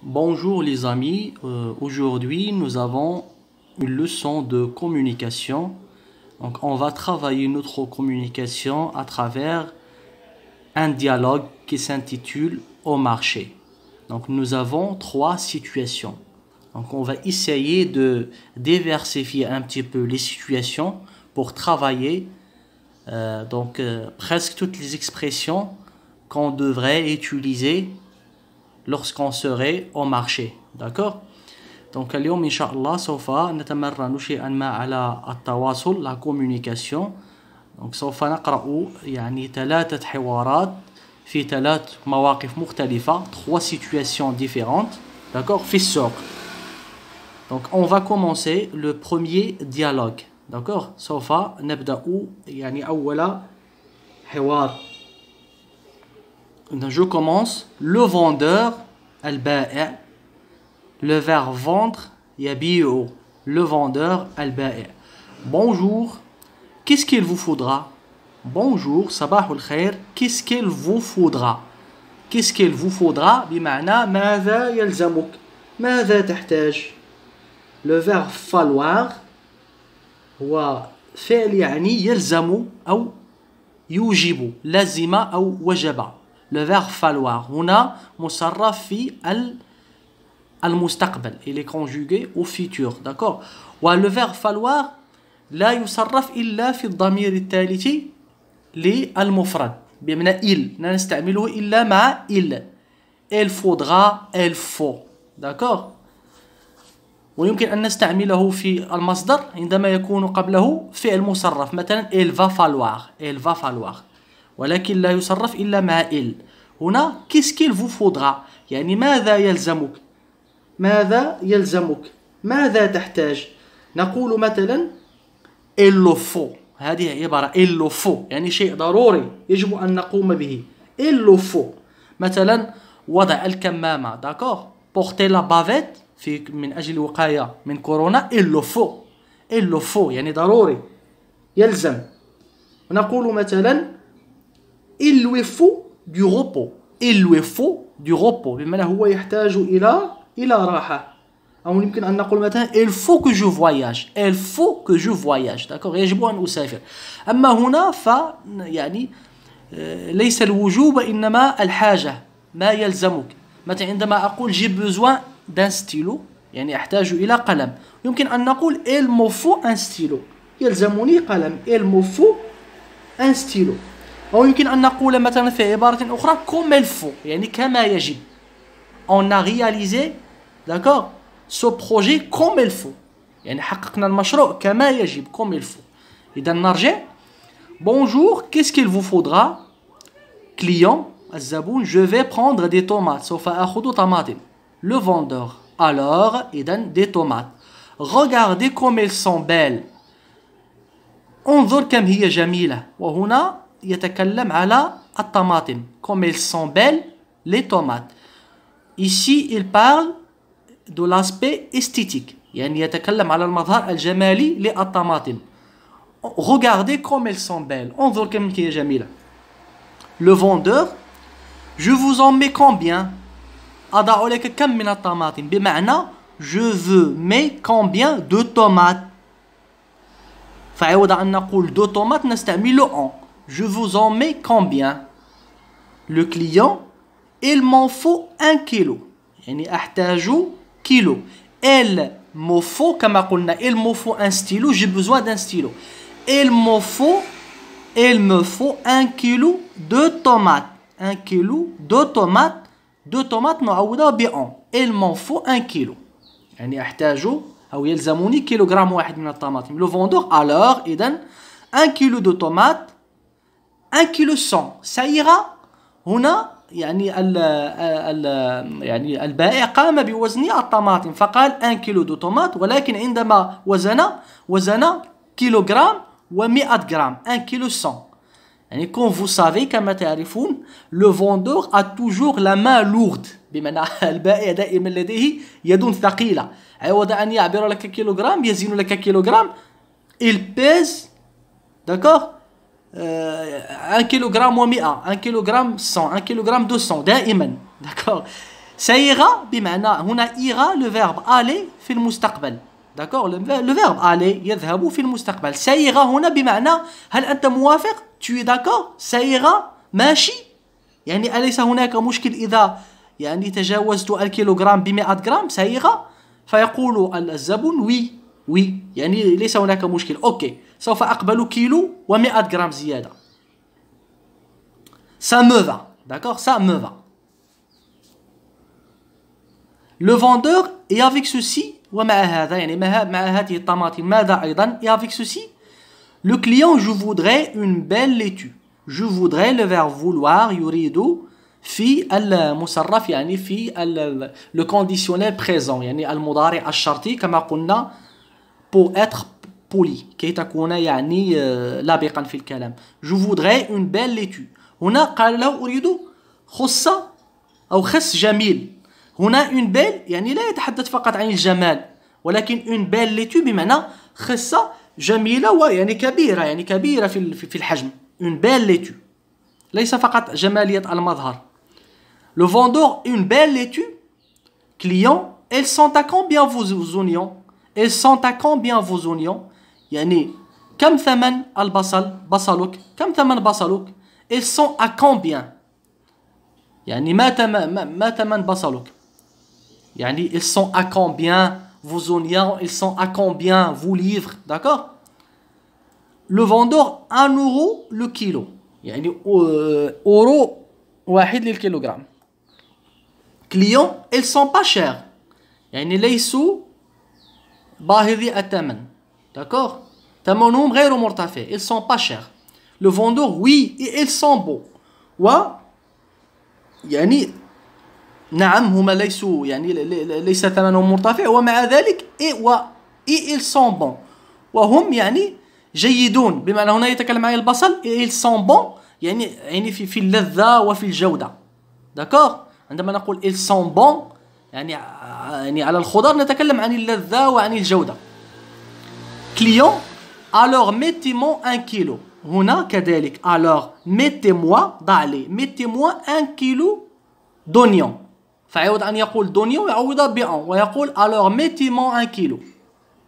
Bonjour les amis, aujourd'hui nous avons une leçon de communication. Donc on va travailler notre communication à travers un dialogue qui s'intitule Au marché. Donc nous avons trois situations. Donc on va essayer de diversifier un petit peu les situations pour travailler presque toutes les expressions qu'on devrait utiliser lorsqu'on serait au marché. D'accord? Donc اليوم إن شاء الله سوف نتمرن شيئا ما على التواصل la communication. Donc سوف نقرأ يعني 3 حوارات في 3 مواقف مختلفة, 3 situations différentes. D'accord? في السوق. Donc on va commencer le premier dialogue. D'accord? سوف نبدأ يعني أول حوار. Je commence. Le vendeur, al-ba'i'. Le verbe vendre, yabi'u. Le vendeur, al-ba'i'. Bonjour. Qu'est-ce qu'il vous faudra? Bonjour, sabah al-khair. Qu'est-ce qu'il vous faudra? Qu'est-ce qu'il vous faudra? بمعنى ماذا يلزمك? ماذا تحتاج? Le verbe falloir هو فعل يعني يلزم أو يوجب, لازم أو وجب. Le verbe falloir هنا مصرف في المستقبل, il est conjugué au futur, d'accord. le verbe falloir لا يصرف إلا في الضمير الثالث للمفرد, بمعنى il لا نستعمله إلا مع il faudra, il faut, d'accord. ويمكن أن نستعمله في المصدر عندما يكون قبله فعل مصرف, مثلا il va falloir, ولكن لا يصرف إلا مع il. هنا qu'est-ce qu'il vous faudra, يعني ماذا يلزمك, ماذا يلزمك, ماذا تحتاج. نقول مثلا il le faut, هذه عبارة il le faut يعني شيء ضروري يجب أن نقوم به, il le faut. مثلا وضع الكمامة, d'accord, porter la bavette من أجل الوقاية من كورونا, il le faut, il le faut يعني ضروري يلزم. ونقول مثلا il lui faut du repos, il lui faut du repos بمعنى هو يحتاج إلى راحة. أو يمكن أن نقول مثلا il faut que je voyage, il faut que je voyage, d'accord, يجب أن أسافر. أما هنا يعني ليس الوجوب إنما الحاجة, ما يلزمك. مثلا عندما أقول j'ai besoin d'un stylo يعني أحتاج إلى قلم, يمكن أن نقول il me faut un stylo, يلزمني قلم, il me faut un stylo. أو يمكن أن نقول مثلا في عبارة أخرى comme il faut يعني كما يجب. On a réalisé, d'accord, ce projet comme il faut, يعني حققنا المشروع كما يجب, comme il faut. إذا نرجع. Bonjour, qu'est-ce qu'il vous faudra? Client, الزبون, je vais prendre des tomates, سوف أخذ طماطم. Le vendeur, alors, إذا des tomates. Regardez comme elles sont belles. انظر كم هي جميلة. وهنا يتكلم على الطماطم, comme elles sont belles, les tomates. Ici il parle de l'aspect esthétique, يعني يتكلم على المظهر الجمالي للطماطم. Regardez comme elles sont belles, انظر كم هي جميلة. Le vendeur, je vous en mets combien? أضع لك كم من الطماطم, بمعنى je veux mais combien de tomates. فعوض أن نقول de tomates نستعمل en. Je vous en mets combien? Le client, il m'en faut 1 kilo, يعني أحتاج كيلو. Il me faut كما قلنا il me faut un stylo, j'ai besoin d'un stylo. Il me faut 1 kilo de tomates, 1 kilo de tomates. de tomates نعوضها بأن. il m'en faut 1 kilo يعني أحتاج أو يلزمني كيلوغرام واحد من الطماطم. Le vendeur, alors إذن 1 kilo de tomates, 1 kilo 100 سيرا. هنا يعني يعني البائع قام بوزن الطماطم فقال 1 كيلو دو طماط, ولكن عندما وزن كيلوغرام و100 غرام, 1 كيلو 100. يعني comme vous savez كما تعرفون, le vendeur a toujours la main lourde, بمعنى البائع دائما لديه يد ثقيلة. عوض أن يعبر لك كيلوغرام يزن لك كيلوغرام, il pèse, d'accord, 1 كيلوغرام و100, 1 كيلوغرام 100, 1 كيلوغرام 200 دائما, d'accord. سيغا بمعنى هنا إيغا le verbe aller في المستقبل. D'accord, le verbe aller يذهب في المستقبل. سيغا هنا بمعنى هل أنت موافق؟ Tu es d'accord؟ سيغا ماشي. يعني أليس هناك مشكل إذا يعني تجاوزت الكيلوغرام ب100 جرام سيغا؟ فيقول الزبون وي وي، يعني ليس هناك مشكل. أوكي، سوف أقبل كيلو و100 جرام زيادة. Ça me va. D'accord, ça me va. Le vendeur est avec ceci ومع هذا، يعني مع هذه الطماطم ماذا أيضا؟ et avec ceci. Le client, je voudrais une belle laitue. Je voudrais le verbe vouloir يريد في المصرف يعني في le conditionnel présent يعني المضارع الشرطي كما قلنا pour être poli كي تكون يعني لابقا في الكلام. Je voudrais une belle laitue. هنا قال له أريد خصة أو خس جميل. هنا une belle يعني لا يتحدث فقط عن الجمال، ولكن une belle laitue بمعنى خصة جميلة ويعني كبيرة، يعني كبيرة في الحجم. une belle laitue ليس فقط جمالية المظهر. Le vendeur une belle laitue. Client, elles sont à combien vos oignons? Elles sont à combien vos oignons? يعني كم ثمن البصل؟ بصلك كم ثمن بصلك؟ Elles sont à combien؟ يعني ما ثمن بصلك؟ يعني ils sont à combien vos oignons? Ils sont à combien vos livres? D'accord? Le vendeur 1 euro le kilo. يعني euro واحد للكيلوغرام. Client, elles sont pas chères. يعني ليسوا باهظي الثمن. D'accord? ثمنهم غير مرتفع. Elles sont pas chères. Le vendeur, oui, et elles sont beaux. يعني نعم هما ليسوا يعني ليس ثمنهم مرتفع ومع ذلك et ils sont bons. وهم يعني جيدون، بمعنى هنا يتكلم عن البصل et ils sont bons يعني في اللذة وفي الجودة. D'accord? عندما نقول ils sont bons يعني على الخضار نتكلم عن اللذة وعن الجودة. Client, alors mettez-moi 1 kilo. هنا كذلك alors mettez-moi ضع لي mettez-moi 1 kilo d'oignon. فعوض أن يقول d'oignon يعوض ب1 ويقول alors mettez-moi 1 kilo.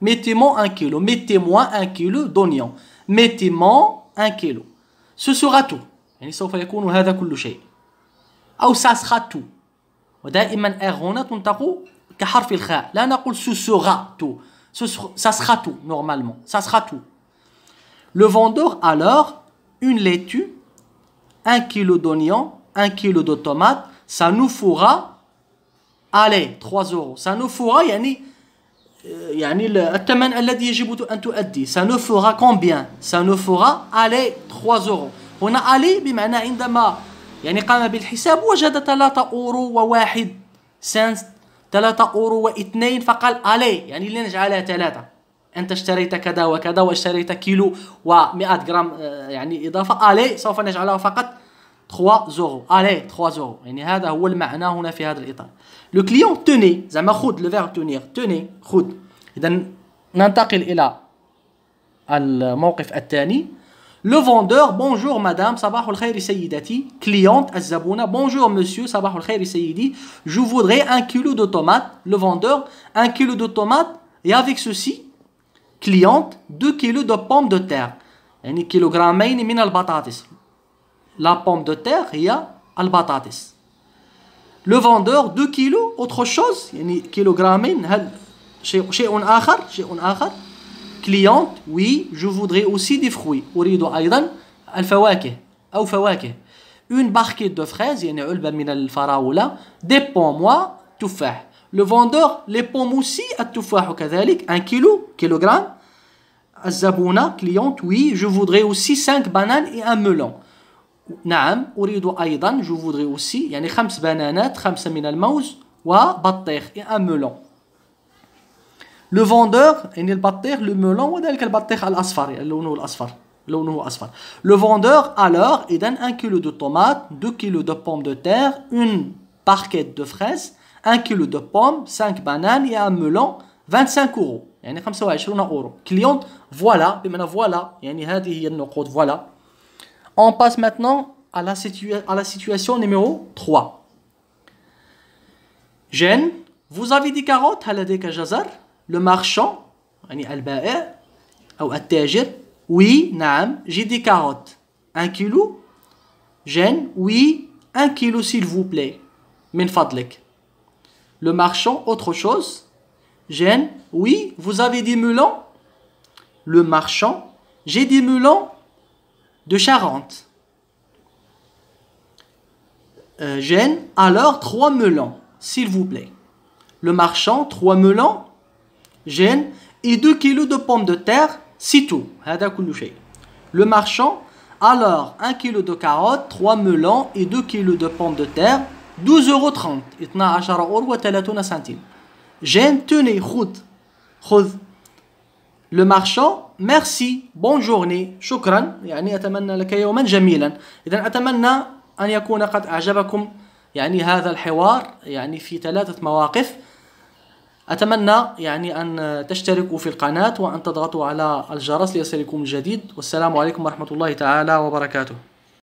Mettez-moi 1 kilo. Mettez-moi 1 kilo d'oignon. Mettez-moi 1 kilo. Ce sera tout. يعني سوف يكون هذا كل شيء. أو ça sera tout. ودائما R هنا تنطق كحرف الخاء. لا نقول ce sera tout. Ça sera tout normalement. Ça sera tout. Le vendeur alors une laitue, 1 kilo d'oignon, 1 kilo de tomates. Ça nous fera allez 3 euros. Ça nous fera يعني الثمن الذي يجب أن تؤدي. Ça nous fera combien? Ça nous fera allez 3 euros. هنا allez بمعنى عندما يعني قام بالحساب وجد 3 أورو و1 سنت 3 أورو و2 فقال allez يعني لنجعلها 3. أنت اشتريت كذا وكذا واشتريت كيلو و100 جرام يعني إضافة allez سوف نجعلها فقط 3 euros. allez 3 euros. يعني هذا هو المعنى هنا في هذا الإطار. Le client tenez زعما خذ le verbe tenir tenez خذ. إذا ننتقل إلى الموقف الثاني. Le vendeur bonjour madame صباح الخير سيدتي. Cliente الزبونة bonjour monsieur صباح الخير سيدي. Je voudrais 1 kilo de tomates. Le vendeur 1 kilo de tomates et avec ceci. Cliente 2 kilos de pommes de terre. يعني كيلوغرامين من البطاطس. La pomme de terre هي البطاطس. Le vendeur 2 kilos autre chose يعني كيلوغرامين هل شيء آخر. Cliente oui je voudrais aussi des fruits. أريد أيضا الفواكه أو فواكه. Une barquette de fraises يعني علبة من الفراولة. Des pommes moi تفاح. Le vendeur les pommes aussi التفاح كذلك 1 kilogramme. الزبونة cliente oui je voudrais aussi 5 bananes et un melon. نعم أريد أيضا je voudrais aussi يعني 5 بنانات 5 من الموز وبطيخ et un melon. Le vendeur يعني البطيخ le melon وذلك البطيخ الأصفر لونه أصفر. Le vendeur alors إذن 1 kilo de tomates 2 kilos de pommes de terre une barquette de fraises 1 kilo de pommes 5 bananes et un melon 25 euros يعني 25 أورو. Cliente voilà بمعنى voilà يعني هذه هي النقود voilà. On passe maintenant à la situation numéro 3. جين vous avez des carottes هل لديك جزر le marchand يعني البائع أو التاجر oui نعم j'ai des carottes 1 kilo جين oui 1 kilo s'il vous plaît من فضلك le marchand autre chose جين oui vous avez des melons le marchand j'ai des melons de Charente Jeanne, alors 3 melons, s'il vous plaît. Le marchand, 3 melons, Jeanne, et 2 kilos de pommes de terre, c'est tout. Le marchand, alors 1 kilo de carottes, 3 melons et 2 kilos de pommes de terre, 12,30 €. Jeanne, tenez, خذ. Le marchand, merci, bonne journée, شكرا, يعني أتمنى لك يوما جميلا. إذن أتمنى أن يكون قد أعجبكم يعني هذا الحوار يعني في 3 مواقف. أتمنى يعني أن تشتركوا في القناة وأن تضغطوا على الجرس ليصلكم الجديد. والسلام عليكم ورحمة الله تعالى وبركاته.